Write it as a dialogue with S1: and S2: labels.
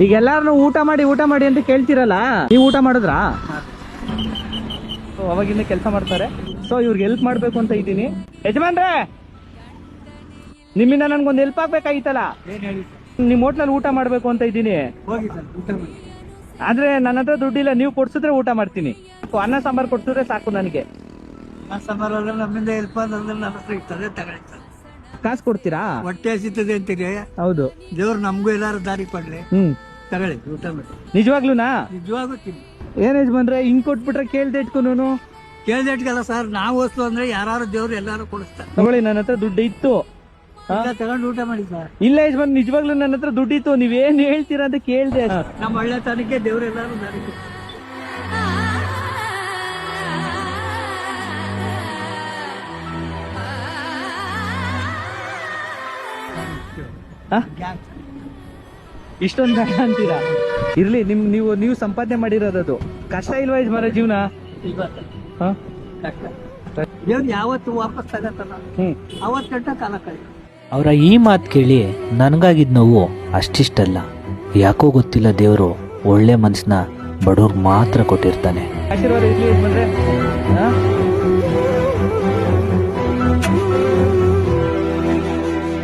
S1: ಈಗ ಎಲ್ಲಾರನು ಊಟ ಮಾಡಿ ಅಂತ ಕೇಳ್ತಿರಲ್ಲ, ನೀವು ಊಟ ಮಾಡಿದ್ರಾ? ಅವಾಗಿಂದ ಕೆಲಸ ಮಾಡ್ತಾರೆ. ಸೊ ಇವ್ರಿಗೆ ಹೆಲ್ಪ್ ಮಾಡ್ಬೇಕು ಅಂತ ಇದ್ದೀನಿ. ಯಜಮಾನ್ರೆ, ನಿಮ್ಮಿಂದ ನನ್ಗೊಂದು ಹೆಲ್ಪ್ ಆಗ್ಬೇಕಾಗಿತ್ತಲ್ಲ. ನಿಮ್ ಹೋಟ್ಲಲ್ಲಿ ಊಟ ಮಾಡ್ಬೇಕು ಅಂತ ಇದ್ದೀನಿ. ಆದ್ರೆ ನನ್ನ ಹತ್ರ ದುಡ್ಡಿಲ್ಲ, ನೀವು ಕೊಡ್ಸಿದ್ರೆ ಊಟ ಮಾಡ್ತೀನಿ. ಅನ್ನ ಸಾಂಬಾರ್ ಕೊಡ್ಸಿದ್ರೆ ಸಾಕು ನನಗೆ.
S2: ನಮ್ಮಿಂದ ಹೆಲ್ಪ್ ಅಂದ್ರೆ ನನ್ನ ಹತ್ರ ಇರ್ತದೆ, ತಗೊಳ್ಳಿ.
S1: ಕಾಸು ಕೊಡ್ತೀರಾ?
S2: ಹೊಟ್ಟೆ ಹಸಿತದೆ ಅಂತೀರಿ,
S1: ಹೌದು.
S2: ದೇವ್ರು ನಮಗೂ ಎಲ್ಲಾರು ದಾರಿ ಕೊಡ್ಲಿ, ತಗೊಳ್ಳಿ ಊಟ ಮಾಡಿ.
S1: ನಿಜವಾಗ್ಲೂನಾ?
S2: ನಿಜವಾಗೂ ತಿನ್ನಿ.
S1: ಏನ್ ಯಜಮಾನ್ರೆ ಹಿಂಗ್ ಕೊಟ್ಬಿಟ್ರೆ ಕೇಳ್ದೆ ಇಟ್ಕೊನು?
S2: ಕೇಳ್ದೆ ಇಟ್ಕಲ್ಲ ಸರ್, ನಾವು ವಸ್ತು ಅಂದ್ರೆ ಯಾರು ದೇವ್ರು ಎಲ್ಲಾರು ಕೊಡಿಸ್ತಾರೆ.
S1: ತಗೊಳ್ಳಿ, ನನ್ನ ಹತ್ರ ದುಡ್ಡು ಇತ್ತು.
S2: ತಗೊಂಡು ಊಟ ಮಾಡಿ ಸರ್.
S1: ಇಲ್ಲ ಯಜಮಾನ್, ನಿಜವಾಗ್ಲೂ ನನ್ನ ಹತ್ರ ದುಡ್ಡಿತ್ತು, ನೀವೇನ್ ಹೇಳ್ತೀರಾ ಅಂತ ಕೇಳ್ದೆ.
S2: ನಮ್ಮ ಒಳ್ಳೆತನಕ್ಕೆ ದೇವ್ರು ಎಲ್ಲಾರು ದಾರಿ ಕೊಡ್ತಾರೆ.
S1: ಇಷ್ಟೊಂದು ಬೇಡ ಅಂತೀರಾ? ಇರ್ಲಿ, ನೀವು ಸಂಪಾದನೆ ಮಾಡಿರೋದು ಕಷ್ಟ ಇಲ್ವಾ ಯಜಮಾನ ಜೀವನ? ಹ?
S2: ದೇವ್ರು ಯಾವತ್ತು ವಾಪಸ್ ತಗತ್ತಲ್ಲ, ಅವತ್ತು ಗಂಟ ಕಾಲ ಕಳಿ.
S3: ಅವರ ಈ ಮಾತು ಕೇಳಿ ನನಗಾಗಿದ್ ನೋವು ಅಷ್ಟಿಷ್ಟಲ್ಲ. ಯಾಕೋ ಗೊತ್ತಿಲ್ಲ, ದೇವರು ಒಳ್ಳೆ ಮನಸ್ಸನ್ನ ಬಡವ್ರಿಗೆ ಮಾತ್ರ ಕೊಟ್ಟಿರ್ತಾನೆ.
S1: ಆಶೀರ್ವಾದ ಇರ್ಲಿ ಯಜಮಾನ್ರೆ.